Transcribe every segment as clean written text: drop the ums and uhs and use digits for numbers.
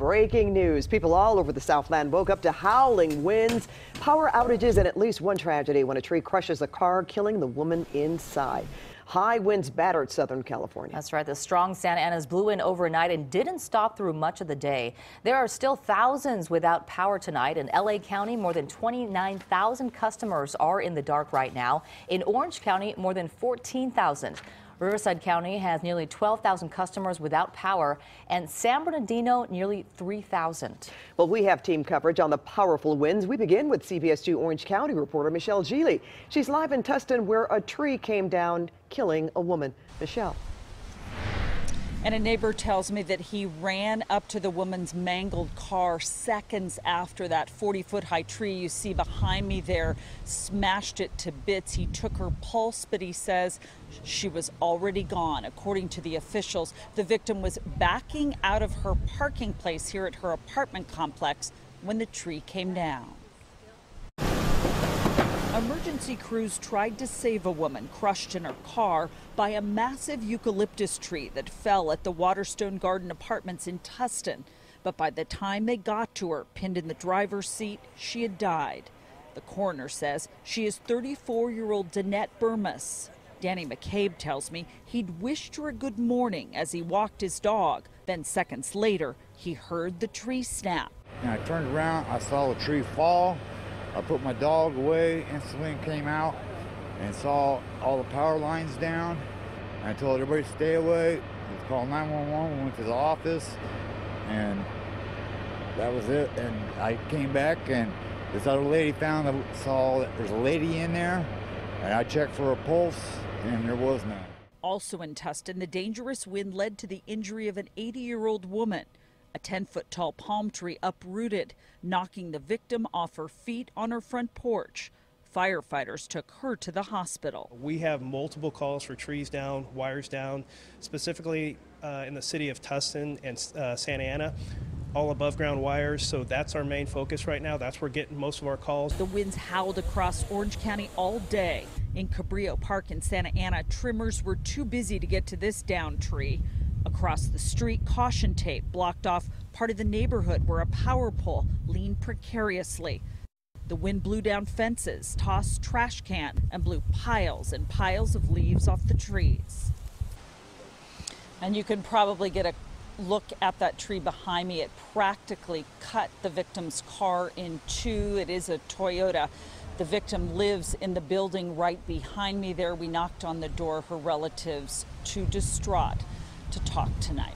breaking news. People all over the Southland woke up to howling winds, power outages, and at least one tragedy when a tree crushes a car, killing the woman inside. High winds battered Southern California. That's right. The strong Santa Anas blew in overnight and didn't stop through much of the day. There are still thousands without power tonight. In L.A. County, more than 29,000 customers are in the dark right now. In Orange County, more than 14,000. Riverside County has nearly 12,000 customers without power, and San Bernardino nearly 3,000. Well, we have team coverage on the powerful winds. We begin with CBS2 Orange County reporter Michelle Geely. She's live in Tustin, where a tree came down, killing a woman. Michelle. And a neighbor tells me that he ran up to the woman's mangled car seconds after that 40-foot high tree you see behind me there smashed it to bits. He took her pulse, but he says she was already gone. According to the officials, the victim was backing out of her parking place here at her apartment complex when the tree came down. Emergency crews tried to save a woman crushed in her car by a massive eucalyptus tree that fell at the Waterstone Garden Apartments in Tustin. But by the time they got to her, pinned in the driver's seat, she had died. The coroner says she is 34-year-old Danette Burmas. Danny McCabe tells me he'd wished her a good morning as he walked his dog. Then seconds later, he heard the tree snap. And I turned around, I saw the tree fall. I put my dog away, instantly came out and saw all the power lines down. I told everybody to stay away. I called 911, went to the office, and that was it. And I came back, and this other lady saw that there's a lady in there, and I checked for a pulse, and there was none. Also in Tustin, the dangerous wind led to the injury of an 80-year-old woman. A 10-foot tall palm tree uprooted, knocking the victim off her feet on her front porch. Firefighters took her to the hospital. We have multiple calls for trees down, wires down, specifically in the city of Tustin and Santa Ana, all above ground wires. So that's our main focus right now. That's where we're getting most of our calls. The winds howled across Orange County all day. In Cabrillo Park in Santa Ana, trimmers were too busy to get to this downed tree. Across the street, caution tape blocked off part of the neighborhood where a power pole leaned precariously. The wind blew down fences, tossed trash cans, and blew piles and piles of leaves off the trees. And you can probably get a look at that tree behind me. It practically cut the victim's car in two. It is a Toyota. The victim lives in the building right behind me there. We knocked on the door. Her relatives, too distraught to talk tonight.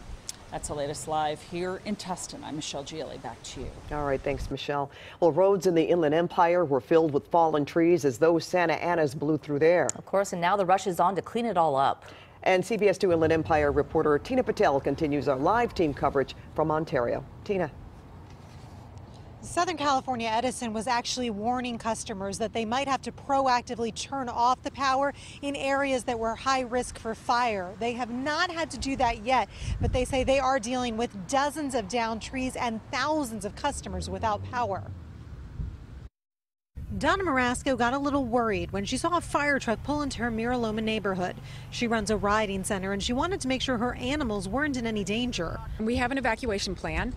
That's the latest live here in Tustin. I'm Michelle Geely. Back to you. All right, thanks, Michelle. Well, roads in the Inland Empire were filled with fallen trees as those Santa Anas blew through there. Of course, and now the rush is on to clean it all up. And CBS2 Inland Empire reporter Tina Patel continues our live team coverage from Ontario. Tina. Southern California Edison was actually warning customers that they might have to proactively turn off the power in areas that were high risk for fire. They have not had to do that yet, but they say they are dealing with dozens of downed trees and thousands of customers without power. Donna Marasco got a little worried when she saw a fire truck pull into her Mira Loma neighborhood. She runs a riding center and she wanted to make sure her animals weren't in any danger. We have an evacuation plan,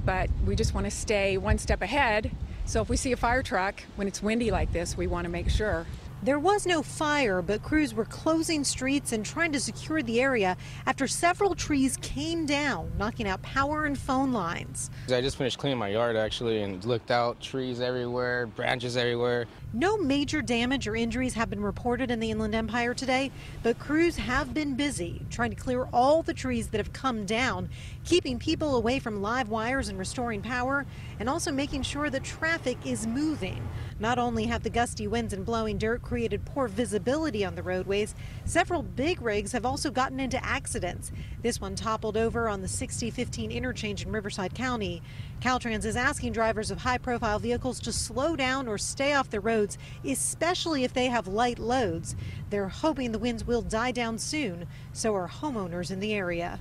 but we just want to stay one step ahead. So if we see a fire truck when it's windy like this, we want to make sure. There was no fire, but crews were closing streets and trying to secure the area after several trees came down, knocking out power and phone lines. I just finished cleaning my yard actually and looked out, trees everywhere, branches everywhere. No major damage or injuries have been reported in the Inland Empire today, but crews have been busy trying to clear all the trees that have come down, keeping people away from live wires and restoring power, and also making sure that traffic is moving. Not only have the gusty winds and blowing dirt created poor visibility on the roadways, several big rigs have also gotten into accidents. This one toppled over on the 6015 interchange in Riverside County. Caltrans is asking drivers of high-profile vehicles to slow down or stay off the roads, especially if they have light loads. They're hoping the winds will die down soon, so are homeowners in the area.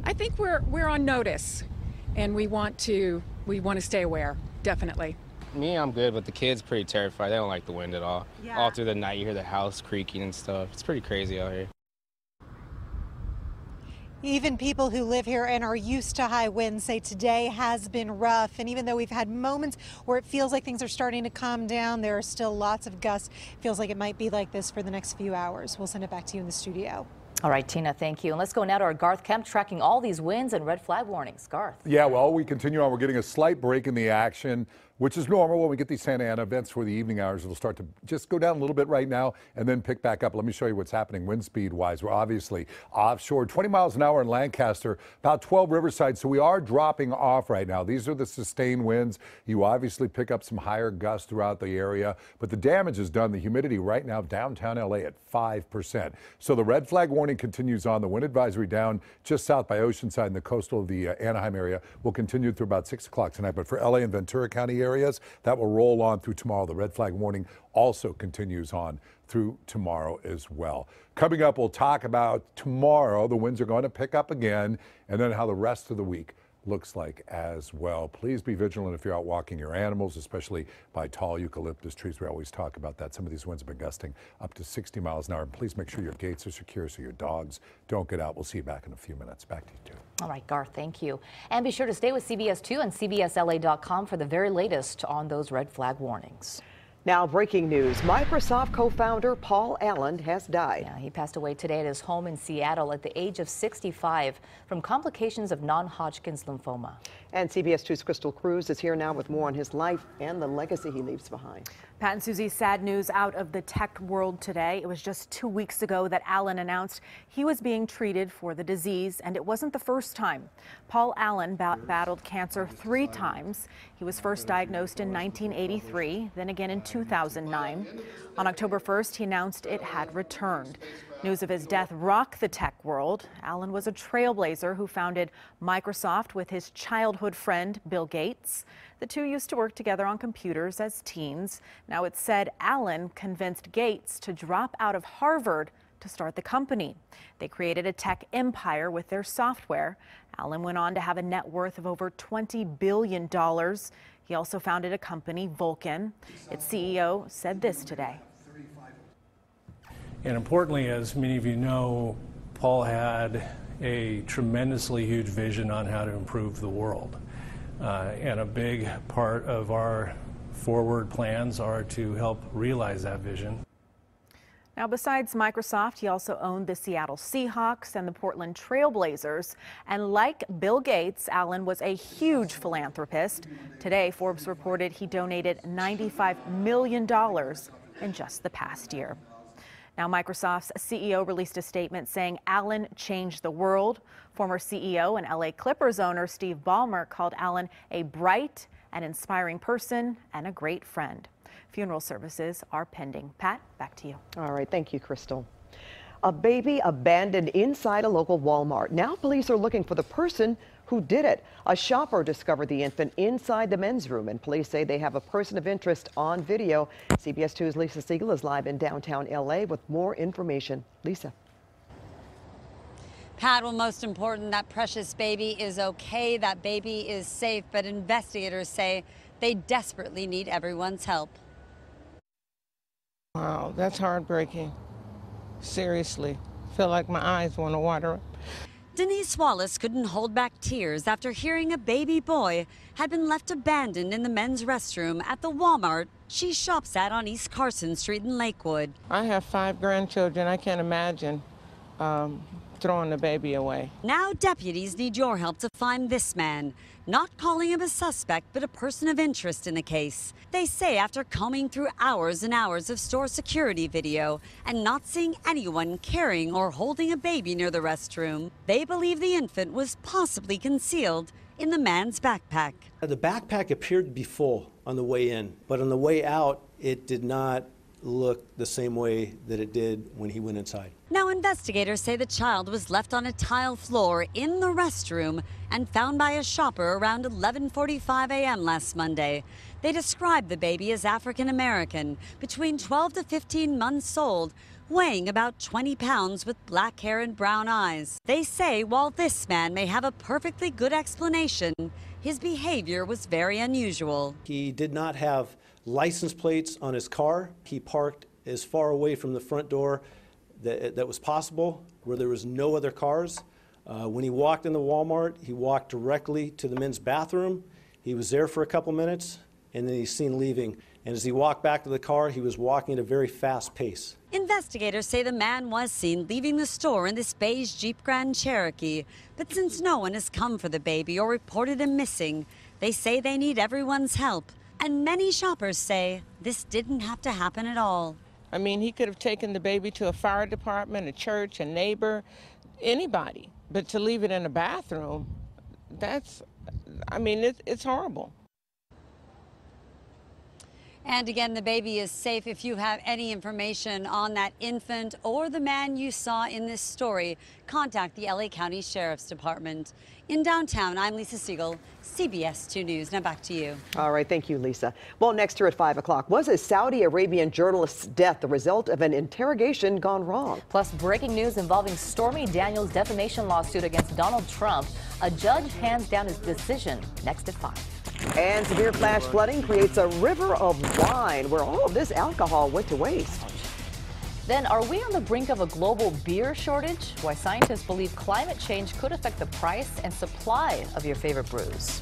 I think we're on notice, and we want to stay aware, definitely. Me, I'm good, but the kids pretty terrified. They don't like the wind at all. Yeah. All through the night, you hear the house creaking and stuff. It's pretty crazy out here. Even people who live here and are used to high winds say today has been rough. And even though we've had moments where it feels like things are starting to calm down, there are still lots of gusts. Feels like it might be like this for the next few hours. We'll send it back to you in the studio. All right, Tina, thank you. And let's go now to our Garth Kemp tracking all these winds and red flag warnings. Garth. Yeah, well, we continue on. We're getting a slight break in the action, which is normal when we get these Santa Ana events for the evening hours. It'll start to just go down a little bit right now and then pick back up. Let me show you what's happening wind speed wise. We're obviously offshore, 20 miles an hour in Lancaster, about 12 Riverside. So we are dropping off right now. These are the sustained winds. You obviously pick up some higher gusts throughout the area, but the damage is done. The humidity right now downtown LA at 5%. So the red flag warning continues on. The wind advisory down just south by Oceanside in the coastal of the Anaheim area will continue through about 6 o'clock tonight. But for LA and Ventura County areas, that will roll on through tomorrow. The red flag warning also continues on through tomorrow as well. Coming up, we'll talk about tomorrow. The winds are going to pick up again, and then how the rest of the week looks like as well. Please be vigilant if you're out walking your animals, especially by tall eucalyptus trees. We always talk about that. Some of these winds have been gusting up to 60 miles an hour. And please make sure your gates are secure so your dogs don't get out. We'll see you back in a few minutes. Back to you, too. All right, Garth, thank you. And be sure to stay with CBS2 and CBSLA.com for the very latest on those red flag warnings. Now, breaking news. Microsoft co-founder Paul Allen has died. Yeah, he passed away today at his home in Seattle at the age of 65 from complications of non-Hodgkin's lymphoma. And CBS2's Crystal Cruz is here now with more on his life and the legacy he leaves behind. Pat and Susie, sad news out of the tech world today. It was just 2 weeks ago that Allen announced he was being treated for the disease, and it wasn't the first time. Paul Allen battled cancer 3 times. He was first diagnosed in 1983, then again in 2009. On October 1st, he announced it had returned. News of his death rocked the tech world. Allen was a trailblazer who founded Microsoft with his childhood friend, Bill Gates. The two used to work together on computers as teens. Now it's said Allen convinced Gates to drop out of Harvard to start the company. They created a tech empire with their software. Allen went on to have a net worth of over $20 billion. He also founded a company, Vulcan. Its CEO said this today. And importantly, as many of you know, Paul had a tremendously huge vision on how to improve the world. And a big part of our forward plans are to help realize that vision. Now, besides Microsoft, he also owned the Seattle Seahawks and the Portland Trail Blazers. And like Bill Gates, Allen was a huge philanthropist. Today, Forbes reported he donated $95 million in just the past year. Now, Microsoft's CEO released a statement saying Allen changed the world. Former CEO and LA Clippers owner Steve Ballmer called Allen a bright and inspiring person and a great friend. Funeral services are pending. Pat, back to you. All right. Thank you, Crystal. A baby abandoned inside a local Walmart. Now police are looking for the person who did it. A shopper discovered the infant inside the men's room, and police say they have a person of interest on video. CBS 2's Lisa Siegel is live in downtown LA with more information. Lisa. Pat, well, most important, that precious baby is okay. That baby is safe, but investigators say they desperately need everyone's help. Wow, that's heartbreaking. Seriously, feel like my eyes want to water up. Denise Wallace couldn't hold back tears after hearing a baby boy had been left abandoned in the men's restroom at the Walmart she shops at on East Carson Street in Lakewood. I have 5 grandchildren. I can't imagine throwing the baby away. Now deputies need your help to find this man, not calling him a suspect, but a person of interest in the case. They say after combing through hours and hours of store security video and not seeing anyone carrying or holding a baby near the restroom, they believe the infant was possibly concealed in the man's backpack. The backpack appeared to be full on the way in, but on the way out, it did not look the same way that it did when he went inside. Now investigators say the child was left on a tile floor in the restroom and found by a shopper around 11:45 a.m. last Monday. They described the baby as African American, between 12 to 15 months old, weighing about 20 pounds with black hair and brown eyes. They say while this man may have a perfectly good explanation, his behavior was very unusual. He did not have license plates on his car. He parked as far away from the front door that was possible, where there was no other cars. When he walked in the Walmart, he walked directly to the men's bathroom. He was there for a couple minutes, and then he's seen leaving. And as he walked back to the car, he was walking at a very fast pace. Investigators say the man was seen leaving the store in this beige Jeep Grand Cherokee. But since no one has come for the baby or reported him missing, they say they need everyone's help. And many shoppers say this didn't have to happen at all. I mean, he could have taken the baby to a fire department, a church, a neighbor, anybody. But to leave it in a bathroom, that's, I mean, it's horrible. And again, the baby is safe. If you have any information on that infant or the man you saw in this story, contact the LA County Sheriff's Department. In downtown, I'm Lisa Siegel, CBS 2 News. Now back to you. All right, thank you, Lisa. Well, next here at 5 o'clock, was a Saudi Arabian journalist's death the result of an interrogation gone wrong? Plus, breaking news involving Stormy Daniels' defamation lawsuit against Donald Trump. A judge hands down his decision. Next at 5. And severe flash flooding creates a river of wine where all of this alcohol went to waste. Then, are we on the brink of a global beer shortage? Why scientists believe climate change could affect the price and supply of your favorite brews.